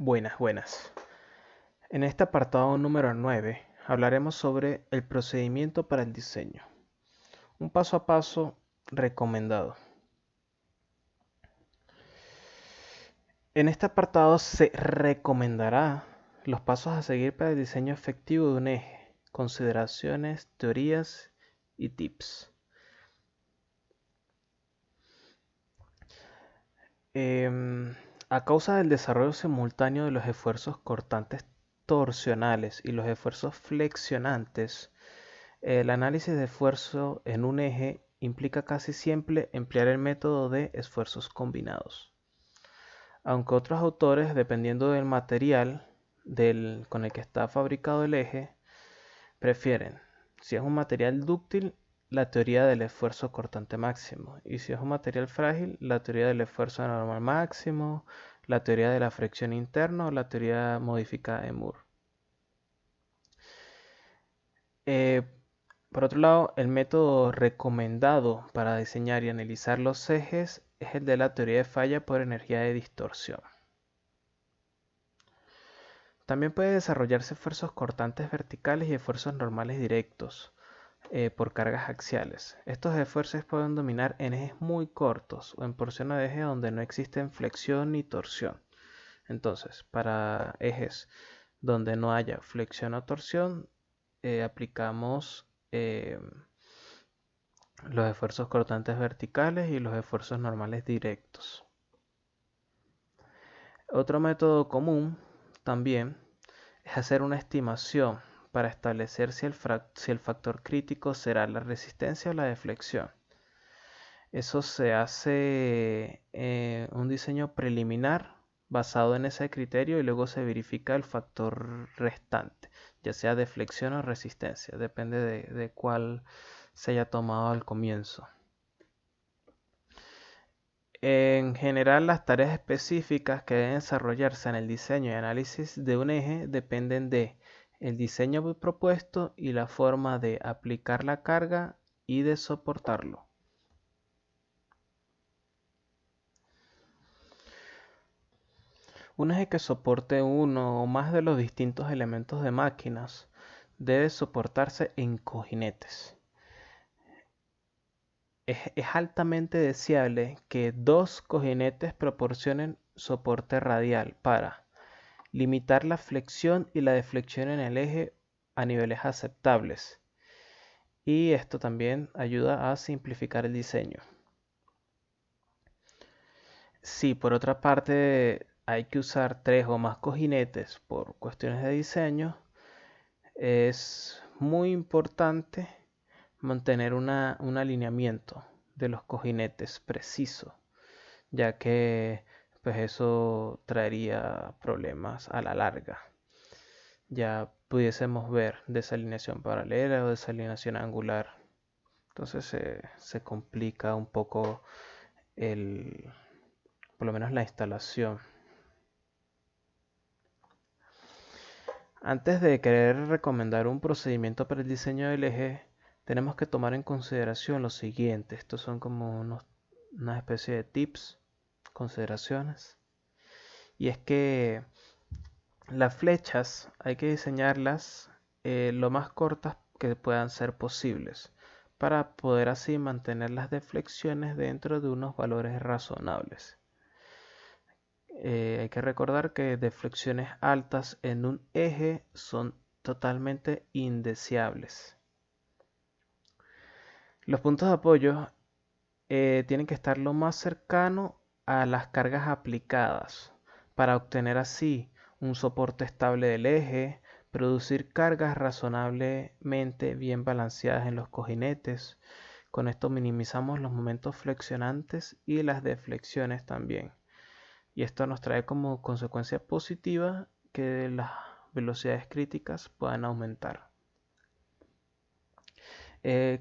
Buenas, buenas. En este apartado número 9 hablaremos sobre el procedimiento para el diseño. Un paso a paso recomendado. En este apartado se recomendará los pasos a seguir para el diseño efectivo de un eje, consideraciones, teorías y tips. A causa del desarrollo simultáneo de los esfuerzos cortantes torsionales y los esfuerzos flexionantes, el análisis de esfuerzo en un eje implica casi siempre emplear el método de esfuerzos combinados. Aunque otros autores, dependiendo del material con el que está fabricado el eje, prefieren, si es un material dúctil, la teoría del esfuerzo cortante máximo, y si es un material frágil, la teoría del esfuerzo normal máximo, la teoría de la fricción interna o la teoría modificada de Moore. Por otro lado, el método recomendado para diseñar y analizar los ejes es el de la teoría de falla por energía de distorsión. También puede desarrollarse esfuerzos cortantes verticales y esfuerzos normales directos por cargas axiales. Estos esfuerzos pueden dominar en ejes muy cortos o en porciones de eje donde no existen flexión ni torsión. Entonces, para ejes donde no haya flexión o torsión, aplicamos los esfuerzos cortantes verticales y los esfuerzos normales directos. Otro método común también es hacer una estimación para establecer si el factor crítico será la resistencia o la deflexión. Eso se hace un diseño preliminar basado en ese criterio y luego se verifica el factor restante, ya sea deflexión o resistencia, depende de cuál se haya tomado al comienzo. En general, las tareas específicas que deben desarrollarse en el diseño y análisis de un eje dependen de el diseño propuesto y la forma de aplicar la carga y de soportarlo. Un eje que soporte uno o más de los distintos elementos de máquinas debe soportarse en cojinetes. Es altamente deseable que dos cojinetes proporcionen soporte radial para limitar la flexión y la deflexión en el eje a niveles aceptables. Y esto también ayuda a simplificar el diseño. Si por otra parte hay que usar tres o más cojinetes por cuestiones de diseño, es muy importante mantener un alineamiento de los cojinetes preciso, ya que pues eso traería problemas a la larga. Ya pudiésemos ver desalineación paralela o desalineación angular. Entonces se complica un poco por lo menos la instalación. Antes de querer recomendar un procedimiento para el diseño del eje, tenemos que tomar en consideración lo siguiente. Estos son como una especie de tips, consideraciones. Y es que las flechas hay que diseñarlas lo más cortas que puedan ser posibles para poder así mantener las deflexiones dentro de unos valores razonables. Hay que recordar que deflexiones altas en un eje son totalmente indeseables. Los puntos de apoyo tienen que estar lo más cercano a las cargas aplicadas para obtener así un soporte estable del eje, producir cargas razonablemente bien balanceadas en los cojinetes. Con esto minimizamos los momentos flexionantes y las deflexiones también. Y esto nos trae como consecuencia positiva que las velocidades críticas puedan aumentar.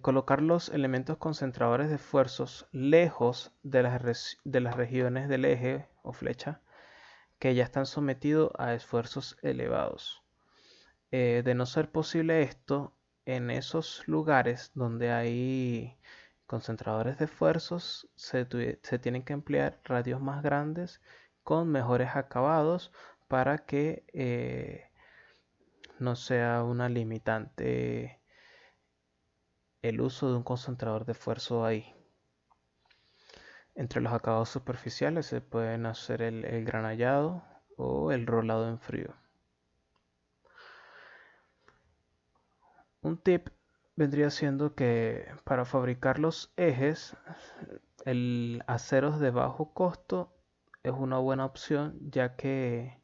Colocar los elementos concentradores de esfuerzos lejos de las regiones del eje o flecha que ya están sometidos a esfuerzos elevados. De no ser posible esto, en esos lugares donde hay concentradores de esfuerzos se tienen que emplear radios más grandes con mejores acabados para que no sea una limitante el uso de un concentrador de esfuerzo ahí. Entre los acabados superficiales se pueden hacer el granallado o el rolado en frío. Un tip vendría siendo que para fabricar los ejes, el aceros de bajo costo es una buena opción, ya que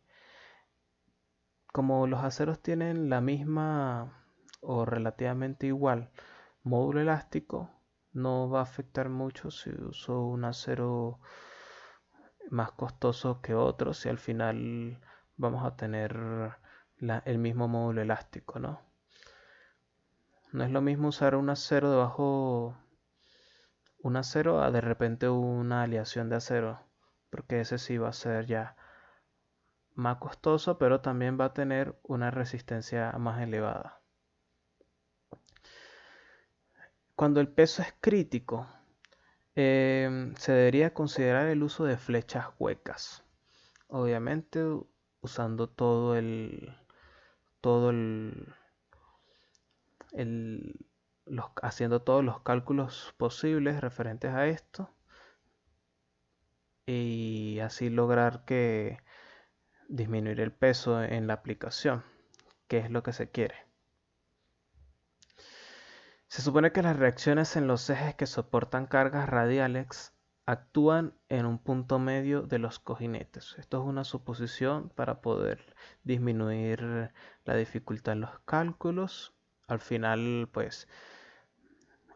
como los aceros tienen la misma o relativamente igual módulo elástico, no va a afectar mucho si uso un acero más costoso que otro, si al final vamos a tener el mismo módulo elástico, ¿no? No es lo mismo usar un acero a de repente una aleación de acero, porque ese sí va a ser ya más costoso, pero también va a tener una resistencia más elevada. Cuando el peso es crítico, se debería considerar el uso de flechas huecas. Obviamente usando todo haciendo todos los cálculos posibles referentes a esto y así lograr que disminuir el peso en la aplicación, que es lo que se quiere. Se supone que las reacciones en los ejes que soportan cargas radiales actúan en un punto medio de los cojinetes. Esto es una suposición para poder disminuir la dificultad en los cálculos. Al final, pues,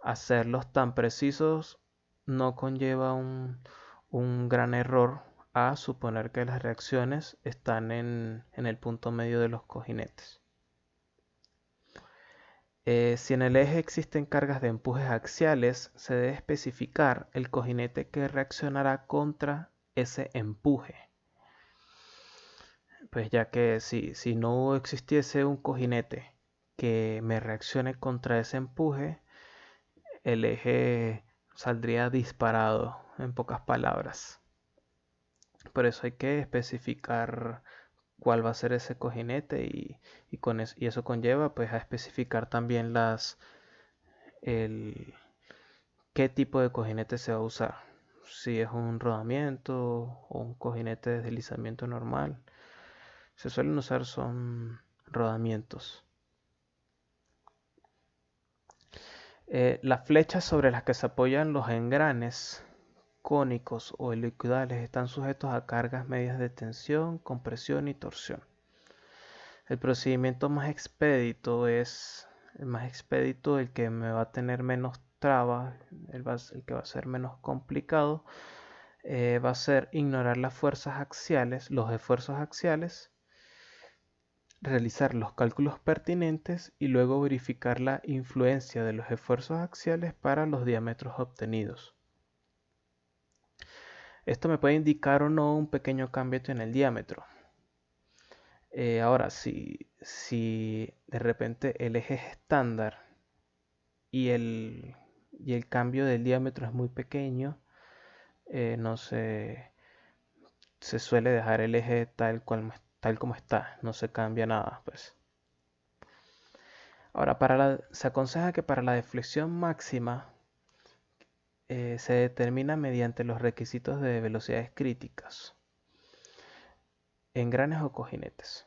hacerlos tan precisos no conlleva un gran error a suponer que las reacciones están en el punto medio de los cojinetes. Si en el eje existen cargas de empujes axiales, se debe especificar el cojinete que reaccionará contra ese empuje. Pues ya que si no existiese un cojinete que me reaccione contra ese empuje, el eje saldría disparado, en pocas palabras. Por eso hay que especificar cuál va a ser ese cojinete y eso conlleva pues a especificar también el, qué tipo de cojinete se va a usar. Si es un rodamiento o un cojinete de deslizamiento normal. Se suelen usar son rodamientos. Las flechas sobre las que se apoyan los engranes cónicos o helicoidales están sujetos a cargas medias de tensión, compresión y torsión. El procedimiento más expedito es el que me va a tener menos trabas, el que va a ser menos complicado, va a ser ignorar las fuerzas axiales, los esfuerzos axiales, realizar los cálculos pertinentes y luego verificar la influencia de los esfuerzos axiales para los diámetros obtenidos. Esto me puede indicar o no un pequeño cambio en el diámetro. Ahora, si de repente el eje es estándar y el cambio del diámetro es muy pequeño, no se suele dejar el eje tal como está, no se cambia nada, pues. Ahora, se aconseja que para la deflexión máxima se determina mediante los requisitos de velocidades críticas, engranes o cojinetes.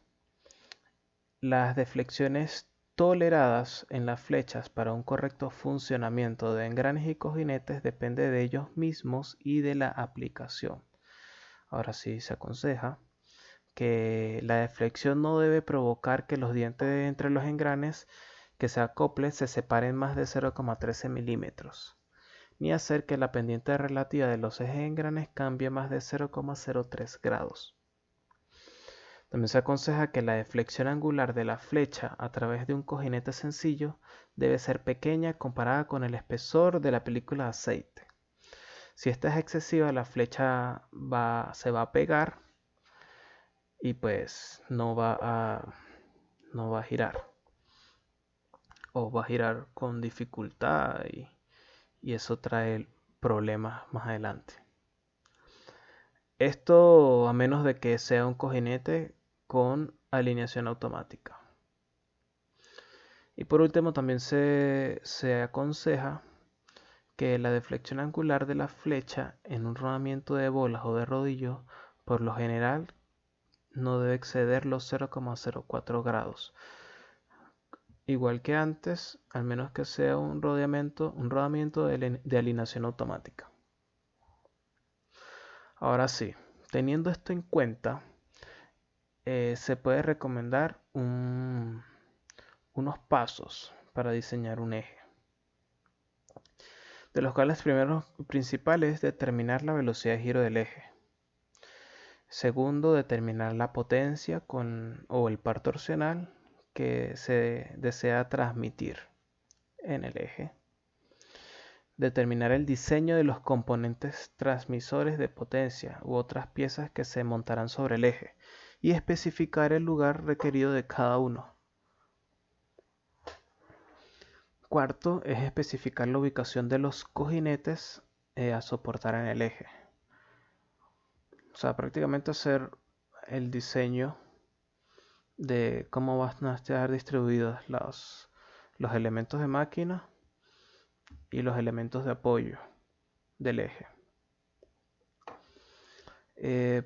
Las deflexiones toleradas en las flechas para un correcto funcionamiento de engranes y cojinetes depende de ellos mismos y de la aplicación. Ahora sí se aconseja que la deflexión no debe provocar que los dientes entre los engranes que se acoplen se separen más de 0,13 milímetros, ni hacer que la pendiente relativa de los ejes engranes cambie más de 0,03 grados. También se aconseja que la deflexión angular de la flecha a través de un cojinete sencillo debe ser pequeña comparada con el espesor de la película de aceite. Si esta es excesiva, la flecha se va a pegar y pues no va a girar. O va a girar con dificultad y eso trae problemas más adelante. Esto a menos de que sea un cojinete con alineación automática. Y por último también se aconseja que la deflexión angular de la flecha en un rodamiento de bolas o de rodillo por lo general no debe exceder los 0,04 grados. Igual que antes, al menos que sea un rodamiento de alineación automática. Ahora sí, teniendo esto en cuenta, se puede recomendar unos pasos para diseñar un eje, de los cuales primero principal es determinar la velocidad de giro del eje. Segundo, determinar la potencia o el par torsional que se desea transmitir en el eje. Determinar el diseño de los componentes transmisores de potencia u otras piezas que se montarán sobre el eje y especificar el lugar requerido de cada uno. Cuarto es especificar la ubicación de los cojinetes a soportar en el eje. O sea, prácticamente hacer el diseño de cómo van a estar distribuidos los elementos de máquina y los elementos de apoyo del eje.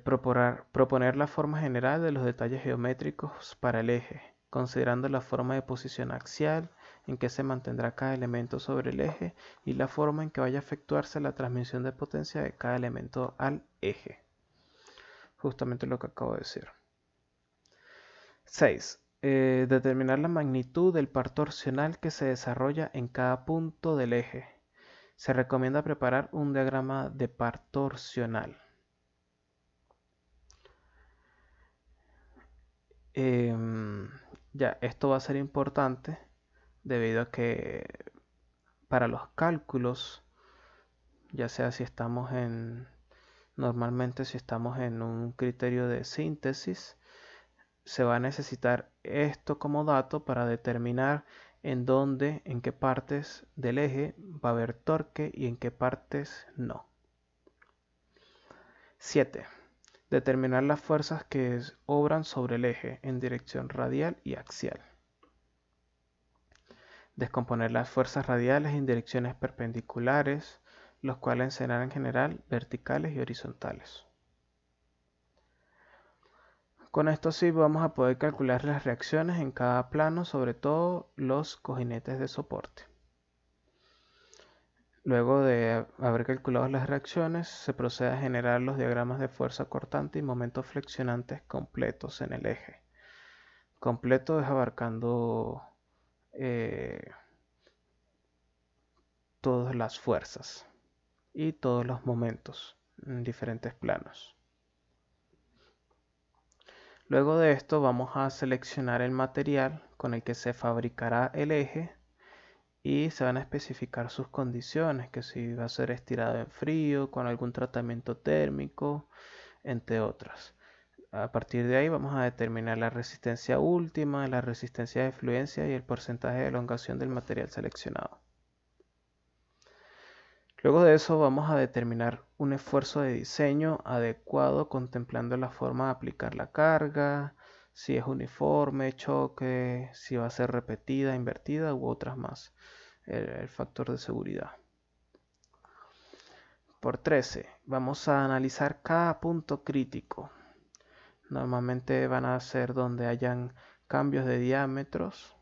Proponer la forma general de los detalles geométricos para el eje, considerando la forma de posición axial en que se mantendrá cada elemento sobre el eje y la forma en que vaya a efectuarse la transmisión de potencia de cada elemento al eje. Justamente lo que acabo de decir. 6. Determinar la magnitud del par torsional que se desarrolla en cada punto del eje. Se recomienda preparar un diagrama de par torsional. Ya, esto va a ser importante debido a que para los cálculos, ya sea normalmente si estamos en un criterio de síntesis, se va a necesitar esto como dato para determinar en qué partes del eje va a haber torque y en qué partes no. 7. Determinar las fuerzas que obran sobre el eje en dirección radial y axial. Descomponer las fuerzas radiales en direcciones perpendiculares, los cuales serán en general verticales y horizontales. Con esto sí vamos a poder calcular las reacciones en cada plano, sobre todo los cojinetes de soporte. Luego de haber calculado las reacciones, se procede a generar los diagramas de fuerza cortante y momentos flexionantes completos en el eje. Completo es abarcando todas las fuerzas y todos los momentos en diferentes planos. Luego de esto vamos a seleccionar el material con el que se fabricará el eje y se van a especificar sus condiciones, que si va a ser estirado en frío, con algún tratamiento térmico, entre otras. A partir de ahí vamos a determinar la resistencia última, la resistencia de fluencia y el porcentaje de elongación del material seleccionado. Luego de eso vamos a determinar un esfuerzo de diseño adecuado contemplando la forma de aplicar la carga, si es uniforme, choque, si va a ser repetida, invertida u otras más, el factor de seguridad. Por 13, vamos a analizar cada punto crítico. Normalmente van a ser donde hayan cambios de diámetros,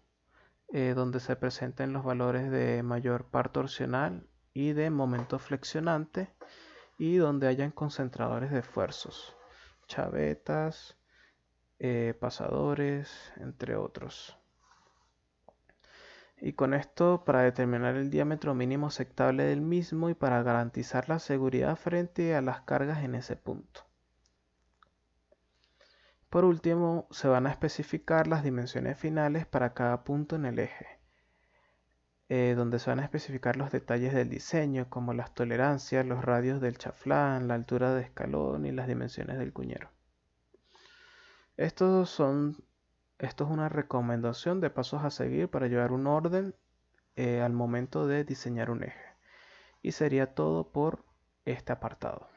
donde se presenten los valores de mayor par torsional y de momento flexionante y donde hayan concentradores de esfuerzos, chavetas, pasadores, entre otros. Y con esto para determinar el diámetro mínimo aceptable del mismo y para garantizar la seguridad frente a las cargas en ese punto. Por último, se van a especificar las dimensiones finales para cada punto en el eje, donde se van a especificar los detalles del diseño, como las tolerancias, los radios del chaflán, la altura de escalón y las dimensiones del cuñero. Esto es una recomendación de pasos a seguir para llevar un orden al momento de diseñar un eje. Y sería todo por este apartado.